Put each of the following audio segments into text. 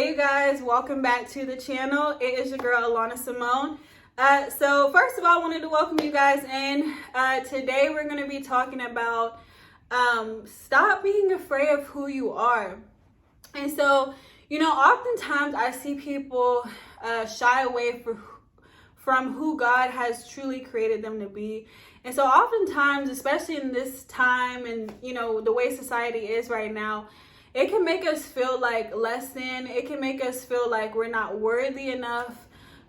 Hey you guys, welcome back to the channel. It is your girl Alana Simone. So first of all, I wanted to welcome you guys in. Today we're going to be talking about stop being afraid of who you are. And so, oftentimes I see people shy away from who God has truly created them to be. And so oftentimes, especially in this time and, the way society is right now, it can make us feel like less than. It can make us feel like we're not worthy enough,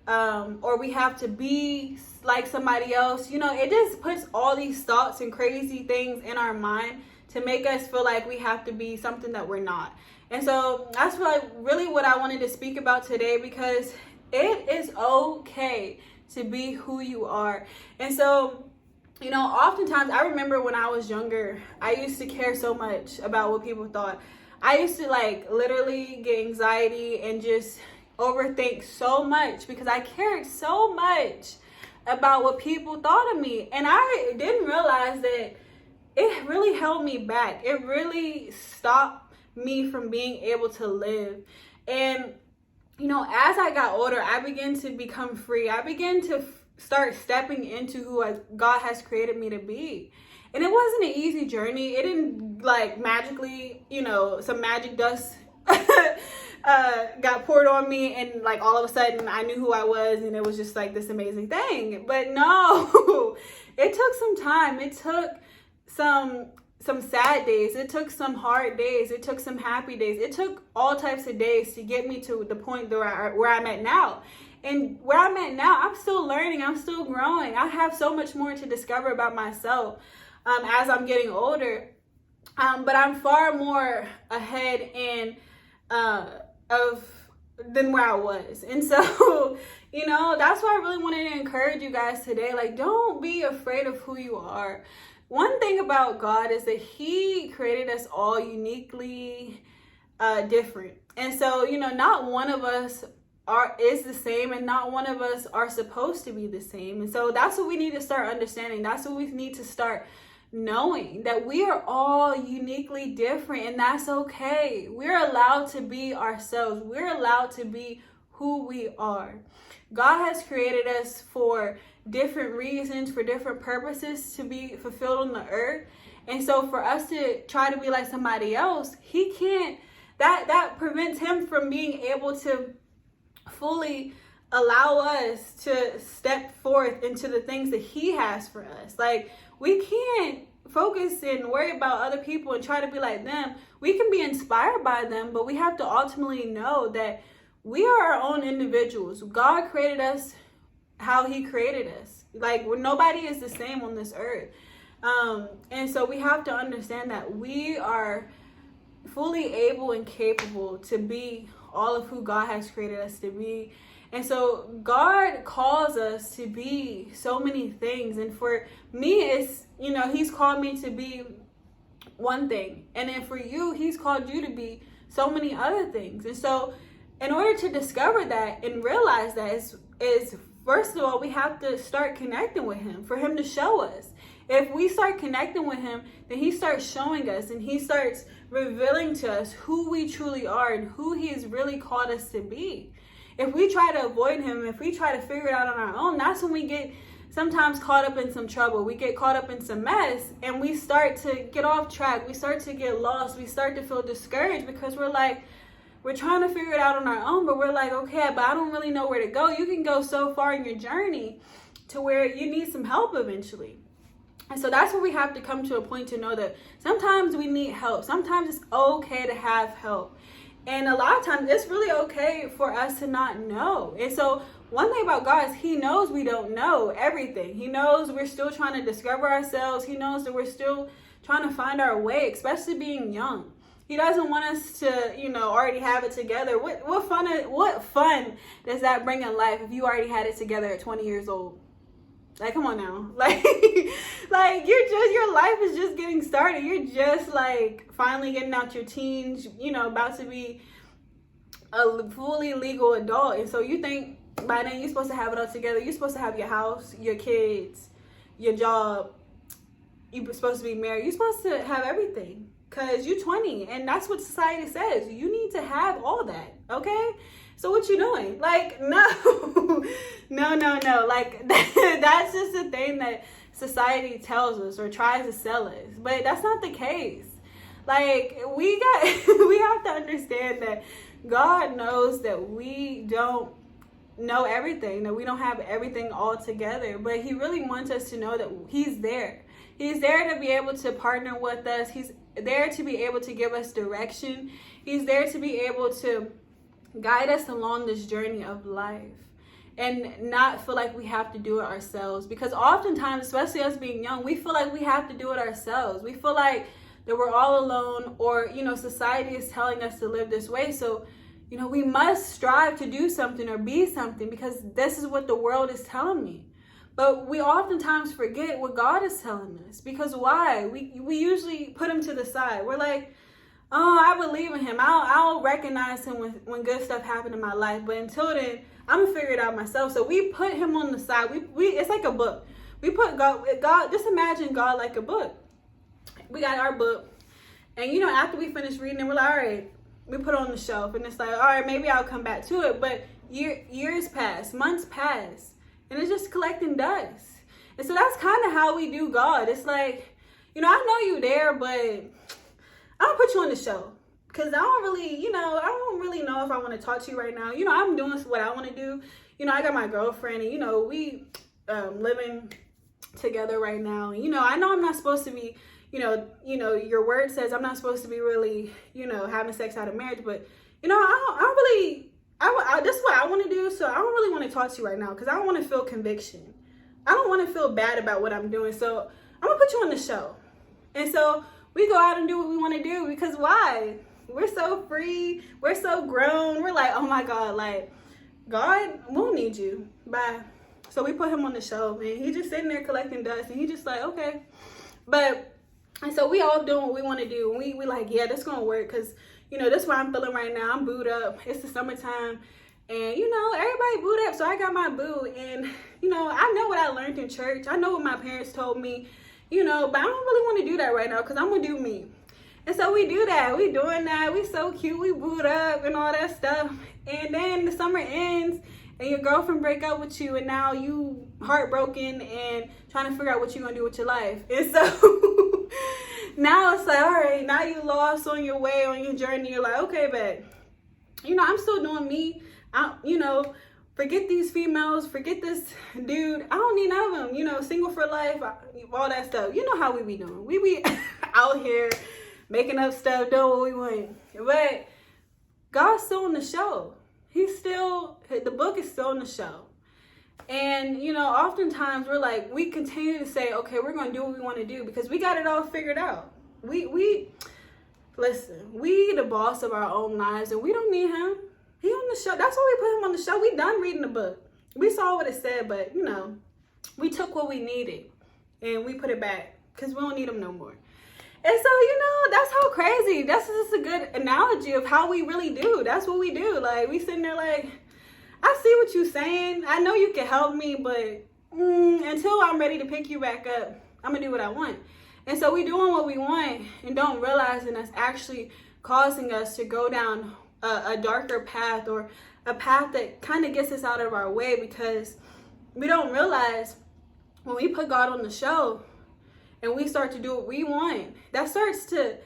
or we have to be like somebody else. It just puts all these thoughts and crazy things in our mind to make us feel like we have to be something that we're not. And so that's really what I wanted to speak about today, because it is okay to be who you are. And so, oftentimes I remember when I was younger, I used to care so much about what people thought. I used to literally get anxiety and just overthink so much because I cared so much about what people thought of me. And I didn't realize that it really held me back. It really stopped me from being able to live. And, as I got older, I began to become free. I began to start stepping into who God has created me to be. And it wasn't an easy journey. It didn't magically, some magic dust got poured on me and all of a sudden I knew who I was and it was just this amazing thing. But no, it took some time. It took some sad days. It took some hard days. It took some happy days. It took all types of days to get me to the point where I'm at now. And where I'm at now, I'm still learning. I'm still growing. I have so much more to discover about myself as I'm getting older. But I'm far more ahead than where I was. And so, that's why I really wanted to encourage you guys today. Don't be afraid of who you are. One thing about God is that He created us all uniquely different. And so, not one of us is the same, and not one of us are supposed to be the same. And so that's what we need to start understanding. That's what we need to start knowing, that we are all uniquely different, and that's okay. We're allowed to be ourselves. We're allowed to be who we are. God has created us for different reasons, for different purposes to be fulfilled on the earth. And so for us to try to be like somebody else, He can't, that prevents Him from being able to fully allow us to step forth into the things that He has for us. We can't focus and worry about other people and try to be like them. We can be inspired by them, but we have to ultimately know that we are our own individuals. God created us how He created us. Nobody is the same on this earth. And so we have to understand that we are fully able and capable to be all of who God has created us to be. And so God calls us to be so many things. And for me, it's, He's called me to be one thing. And then for you, He's called you to be so many other things. And so in order to discover that and realize that is first of all, we have to start connecting with Him for Him to show us. If we start connecting with Him, then He starts showing us and He starts revealing to us who we truly are and who He has really called us to be. If we try to avoid Him, if we try to figure it out on our own, that's when we get sometimes caught up in some trouble. We get caught up in some mess and we start to get off track. We start to get lost. We start to feel discouraged because we're trying to figure it out on our own, but we're okay, but I don't really know where to go. You can go so far in your journey to where you need some help eventually. And so that's where we have to come to a point to know that sometimes we need help. Sometimes it's okay to have help. And a lot of times it's really okay for us to not know. And so one thing about God is He knows we don't know everything. He knows we're still trying to discover ourselves. He knows that we're still trying to find our way, especially being young. He doesn't want us to, already have it together. What fun does that bring in life if you already had it together at 20 years old? Come on now. Your life is just getting started. You're just finally getting out your teens, about to be a fully legal adult. And so you think by then you're supposed to have it all together. You're supposed to have your house, your kids, your job. You're supposed to be married. You're supposed to have everything. Because you're 20 and that's what society says. You need to have all that. okay? So what you doing? Like, no, no. Like, that's just the thing that society tells us or tries to sell us. But that's not the case. Like, we have to understand that God knows that we don't know everything, that we don't have everything all together. But he really wants us to know that he's there. He's there to be able to partner with us. He's there to be able to give us direction. He's there to be able to guide us along this journey of life and not feel like we have to do it ourselves. Because oftentimes, especially us being young, we feel like we have to do it ourselves. We feel like that we're all alone, or, you know, society is telling us to live this way. So, you know, we must strive to do something or be something because this is what the world is telling me. But we oftentimes forget what God is telling us. Because why? We usually put him to the side. We're like, oh, I believe in him. I'll recognize him when good stuff happened in my life. But until then, I'm going to figure it out myself. So we put him on the side. It's like a book. We put God, just imagine God like a book. We got our book. And, you know, after we finish reading it, we're like, all right, we put it on the shelf. And it's like, all right, maybe I'll come back to it. But years pass, months pass, and it's just collecting dust. And so that's kind of how we do God. It's like, you know, I know you there, but I'll put you on the show because I don't really know if I want to talk to you right now. You know, I'm doing what I want to do. You know, I got my girlfriend and, you know, we living together right now. And, you know I'm not supposed to be, you know, your word says I'm not supposed to be really, you know, having sex out of marriage. But, you know, that's what I want to do. So I don't really want to talk to you right now because I don't want to feel conviction. I don't want to feel bad about what I'm doing. So I'm going to put you on the show. And so we go out and do what we want to do because why? We're so free. We're so grown. We're like, oh my God, like, God won't need you. Bye. So we put him on the show, man. He just sitting there collecting dust and he just like, okay. And so we all doing what we want to do. We like, yeah, this going to work because, you know, this is what I'm feeling right now. I'm booed up. It's the summertime. And, you know, everybody booed up. So I got my boo. And, you know, I know what I learned in church. I know what my parents told me. You know, but I don't really want to do that right now because I'm going to do me. And so we do that. We doing that. We so cute. We boot up and all that stuff. And then the summer ends and your girlfriend break up with you and now you heartbroken and trying to figure out what you're going to do with your life. And so now it's like, all right, now you lost on your way, on your journey. You're like, okay, babe, you know, I'm still doing me. You know, forget these females, forget this dude. I don't need none of them, you know, single for life, all that stuff. You know how we be doing. We be out here making up stuff, doing what we want. But God's still on the show. The book is still on the show. And, you know, oftentimes we're like, we continue to say, okay, we're going to do what we want to do because we got it all figured out. Listen, we the boss of our own lives and we don't need him. He on the show. That's why we put him on the show. We done reading the book. We saw what it said, but, you know, we took what we needed and we put it back because we don't need him no more. And so, you know, that's how crazy. That's just a good analogy of how we really do. That's what we do. Like, we sitting there like, I see what you're saying. I know you can help me, but until I'm ready to pick you back up, I'm going to do what I want. And so we doing what we want and don't realize that that's actually causing us to go down a darker path or a path that kind of gets us out of our way because we don't realize when we put God on the show and we start to do what we want, that starts to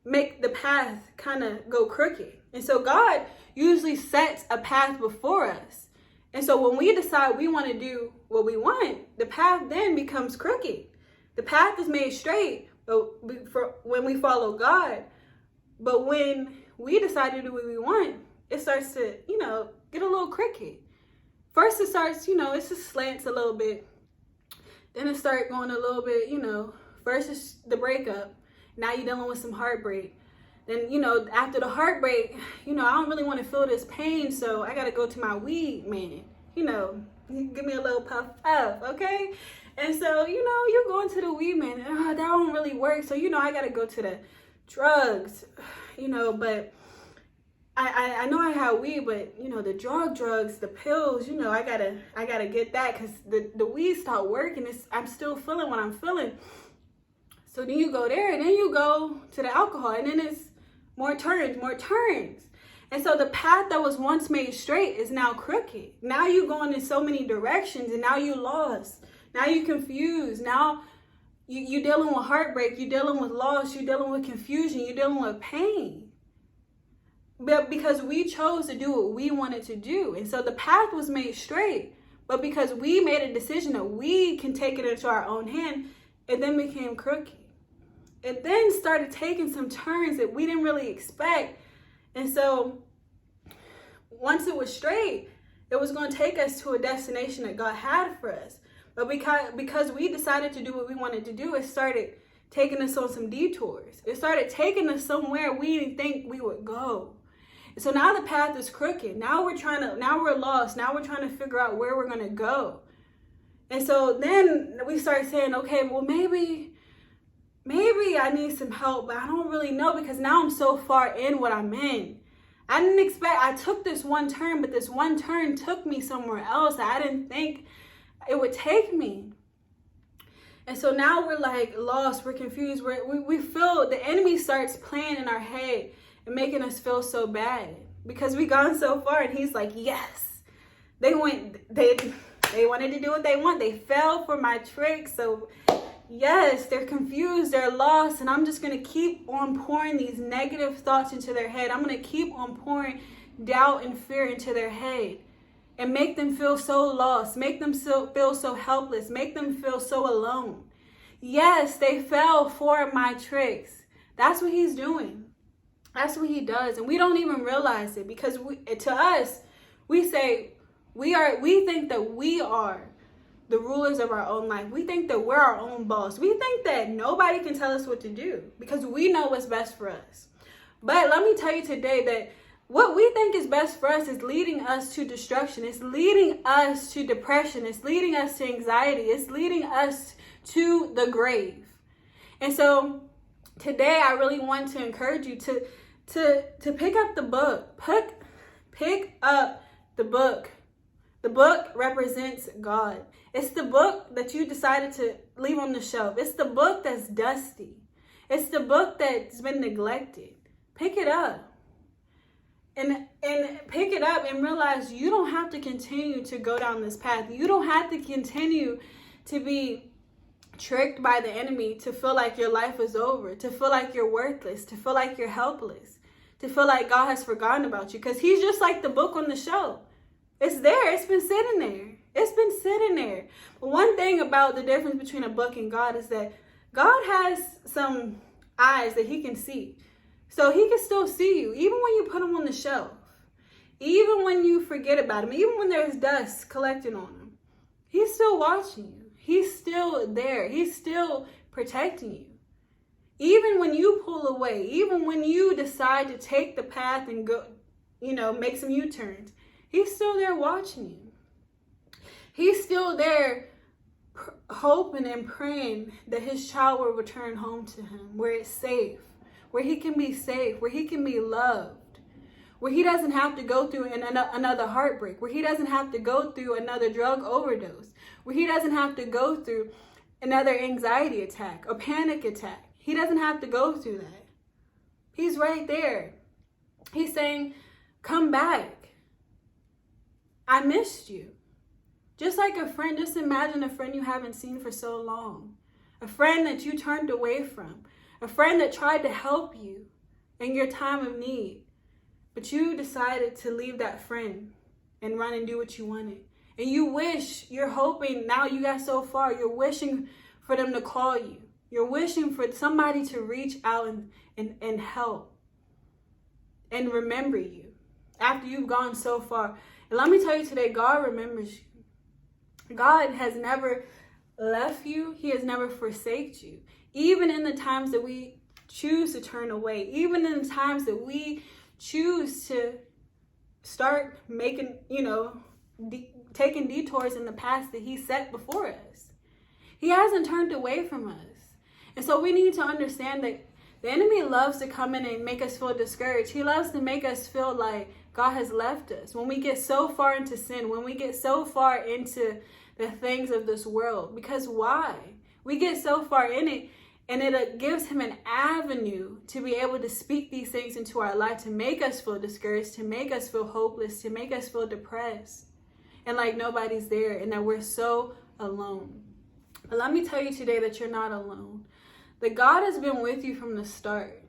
make the path kind of go crooked. And so God usually sets a path before us. And so when we decide we want to do what we want, the path then becomes crooked. The path is made straight when we follow God. But when we decide to do what we want, it starts to, you know, get a little crooked. First it starts, you know, it just slants a little bit. Then it starts going a little bit, you know, first it's the breakup. Now you're dealing with some heartbreak. Then, you know, after the heartbreak, you know, I don't really want to feel this pain, so I got to go to my weed man. You know, give me a little puff up, okay? And so, you know, you're going to the weed man. That don't really work. So, you know, I got to go to the drugs, you know, but I know I have weed, but, you know, the drugs, the pills, you know, I gotta get that because the weed stopped working. I'm still feeling what I'm feeling. So then you go there and then you go to the alcohol and then it's more turns. And so the path that was once made straight is now crooked. Now you're going in so many directions, and now you lost. Now you're confused. Now you're dealing with heartbreak. You're dealing with loss. You're dealing with confusion. You're dealing with pain. But because we chose to do what we wanted to do. And so the path was made straight. But because we made a decision that we can take it into our own hand, it then became crooked. It then started taking some turns that we didn't really expect. And so once it was straight, it was going to take us to a destination that God had for us. But because we decided to do what we wanted to do, it started taking us on some detours. It started taking us somewhere we didn't think we would go. So now the path is crooked. Now we're lost. Now we're trying to figure out where we're going to go. And so then we start saying, okay, well, maybe I need some help, but I don't really know, because now I'm so far in what I'm in. I took this one turn, but this one turn took me somewhere else that I didn't think it would take me. And so now we're like lost, we're confused, we feel the enemy starts playing in our head and making us feel so bad because we gone so far, and he's like, yes, they wanted to do what they want. They fell for my trick. So yes, they're confused, they're lost, and I'm just going to keep on pouring these negative thoughts into their head. I'm going to keep on pouring doubt and fear into their head and make them feel so lost, make them feel so helpless, make them feel so alone. Yes, they fell for my tricks. That's what he's doing. That's what he does. And we don't even realize it, because to us, we say we think that we are the rulers of our own life. We think that we're our own boss. We think that nobody can tell us what to do because we know what's best for us. But let me tell you today that what we think is best for us is leading us to destruction. It's leading us to depression. It's leading us to anxiety. It's leading us to the grave. And so today I really want to encourage you to pick up the book. Pick up the book. The book represents God. It's the book that you decided to leave on the shelf. It's the book that's dusty. It's the book that's been neglected. Pick it up. And pick it up and realize you don't have to continue to go down this path. You don't have to continue to be tricked by the enemy to feel like your life is over, to feel like you're worthless, to feel like you're helpless, to feel like God has forgotten about you. Because he's just like the book on the shelf. It's there. It's been sitting there. It's been sitting there. But one thing about the difference between a book and God is that God has some eyes that he can see. So he can still see you, even when you put him on the shelf, even when you forget about him, even when there's dust collecting on him. He's still watching you. He's still there. He's still protecting you. Even when you pull away, even when you decide to take the path and go, make some U-turns, he's still there watching you. He's still there hoping and praying that his child will return home to him, where it's safe, where he can be safe, where he can be loved, where he doesn't have to go through another heartbreak, where he doesn't have to go through another drug overdose, where he doesn't have to go through another anxiety attack or panic attack. He doesn't have to go through that. He's right there. He's saying, come back. I missed you. Just like a friend, just imagine a friend you haven't seen for so long. A friend that you turned away from. A friend that tried to help you in your time of need. But you decided to leave that friend and run and do what you wanted. And you're hoping, now you got so far, you're wishing for them to call you. You're wishing for somebody to reach out and help and remember you after you've gone so far. And let me tell you today, God remembers you. God has never left you. He has never forsaken you. Even in the times that we choose to turn away, even in the times that we choose to start making, taking detours in the path that he set before us. He hasn't turned away from us. And so we need to understand that the enemy loves to come in and make us feel discouraged. He loves to make us feel like God has left us. When we get so far into sin, when we get so far into the things of this world. Because why? We get so far in it And it gives him an avenue to be able to speak these things into our life, to make us feel discouraged, to make us feel hopeless, to make us feel depressed. And like nobody's there and that we're so alone. But let me tell you today that you're not alone. That God has been with you from the start.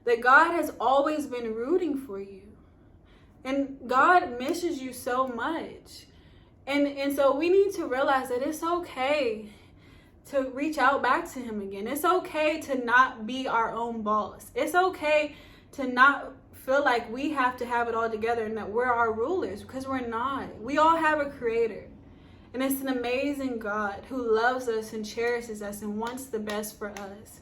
That God has always been rooting for you. And God misses you so much. And so we need to realize that it's okay to reach out back to him again. It's okay to not be our own boss. It's okay to not feel like we have to have it all together and that we're our rulers, because we're not. We all have a creator. And it's an amazing God who loves us and cherishes us and wants the best for us.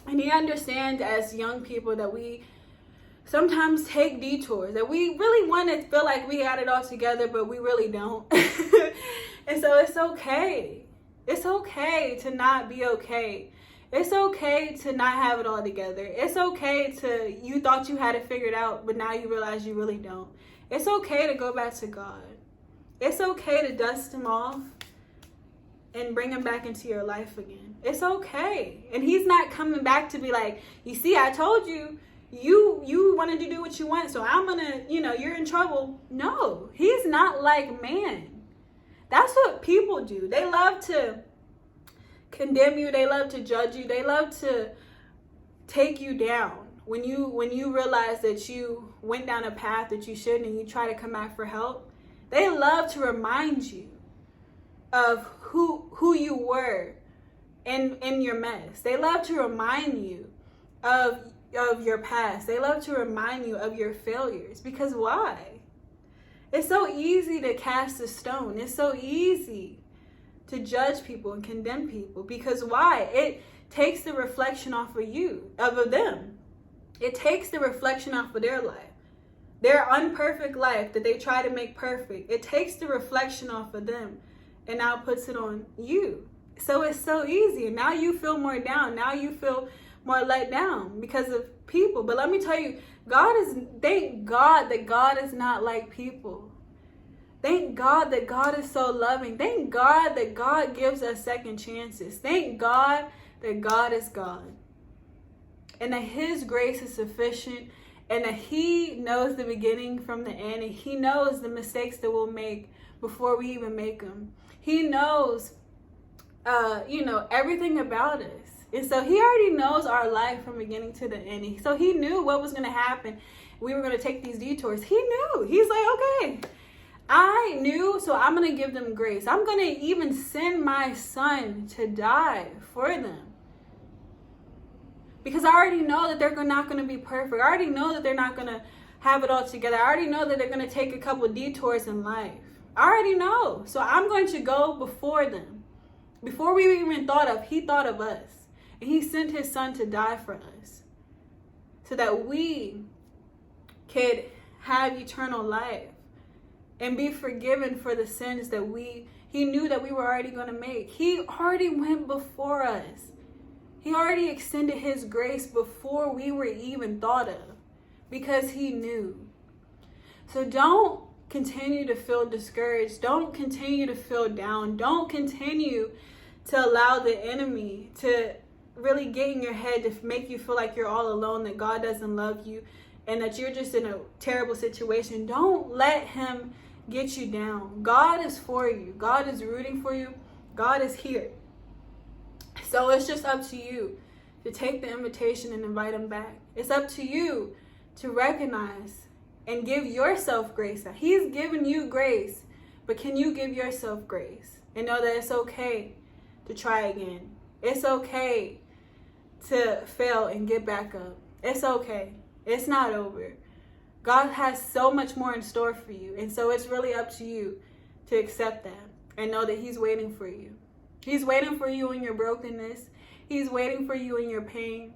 And he understands as young people that we sometimes take detours, that we really want to feel like we got it all together, but we really don't. And so it's okay. It's okay to not be okay. It's okay to not have it all together. It's okay you thought you had it figured out, but now you realize you really don't. It's okay to go back to God. It's okay to dust him off and bring him back into your life again. It's okay. And he's not coming back to be like, you see, I told you, you wanted to do what you want, so I'm gonna, you're in trouble. No, he's not like man. That's what people do. They love to condemn you. They love to judge you. They love to take you down. When you realize that you went down a path that you shouldn't and you try to come back for help, they love to remind you of who you were in your mess. They love to remind you of your past. They love to remind you of your failures. Because why? It's so easy to cast a stone. It's so easy to judge people and condemn people. Because why? It takes the reflection off of them. It takes the reflection off of their life. Their unperfect life that they try to make perfect. It takes the reflection off of them and now puts it on you. So it's so easy. And now you feel more down. Now you feel more let down because of people. But let me tell you, thank God that God is not like people. Thank God that God is so loving. Thank God that God gives us second chances. Thank God that God is God. And that his grace is sufficient. And that he knows the beginning from the end. And he knows the mistakes that we'll make before we even make them. He knows, everything about us. And so he already knows our life from beginning to the end. So he knew what was going to happen. We were going to take these detours. He knew. He's like, okay, I knew, so I'm going to give them grace. I'm going to even send my son to die for them. Because I already know that they're not going to be perfect. I already know that they're not going to have it all together. I already know that they're going to take a couple detours in life. I already know. So I'm going to go before them. Before we even he thought of us. And he sent his son to die for us. So that we could have eternal life. And be forgiven for the sins that he knew that we were already going to make. He already went before us. He already extended his grace before we were even thought of. Because he knew. So don't continue to feel discouraged. Don't continue to feel down. Don't continue to allow the enemy to really get in your head to make you feel like you're all alone, that God doesn't love you, and that you're just in a terrible situation. Don't let him get you down. God is for you. God is rooting for you. God is here. So it's just up to you to take the invitation and invite him back. It's up to you to recognize and give yourself grace. He's given you grace, but can you give yourself grace and know that it's okay to try again? It's okay to fail and get back up. It's okay. It's not over. God has so much more in store for you. And so it's really up to you to accept that and know that he's waiting for you. He's waiting for you in your brokenness. He's waiting for you in your pain.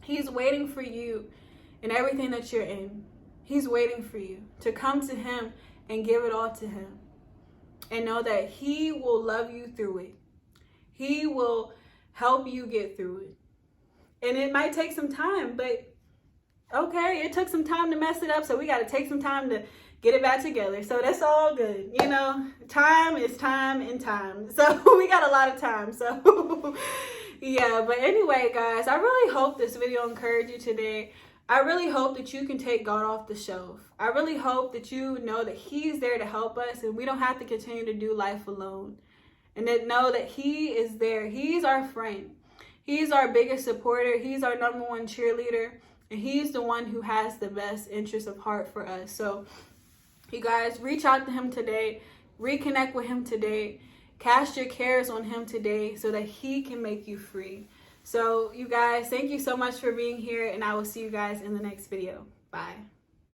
He's waiting for you in everything that you're in. He's waiting for you to come to him and give it all to him. And know that he will love you through it. He will help you get through it. And it might take some time, but okay, it took some time to mess it up, so we got to take some time to get it back together. So that's all good. Time is time and time. So we got a lot of time. So Yeah, but anyway, guys, I really hope this video encouraged you today. I really hope that you can take God off the shelf. I really hope that you know that He's there to help us and we don't have to continue to do life alone. And then know that He is there. He's our friend. He's our biggest supporter. He's our number one cheerleader. And He's the one who has the best interest of heart for us. So, you guys, reach out to Him today. Reconnect with Him today. Cast your cares on Him today so that He can make you free. So, you guys, thank you so much for being here. And I will see you guys in the next video. Bye.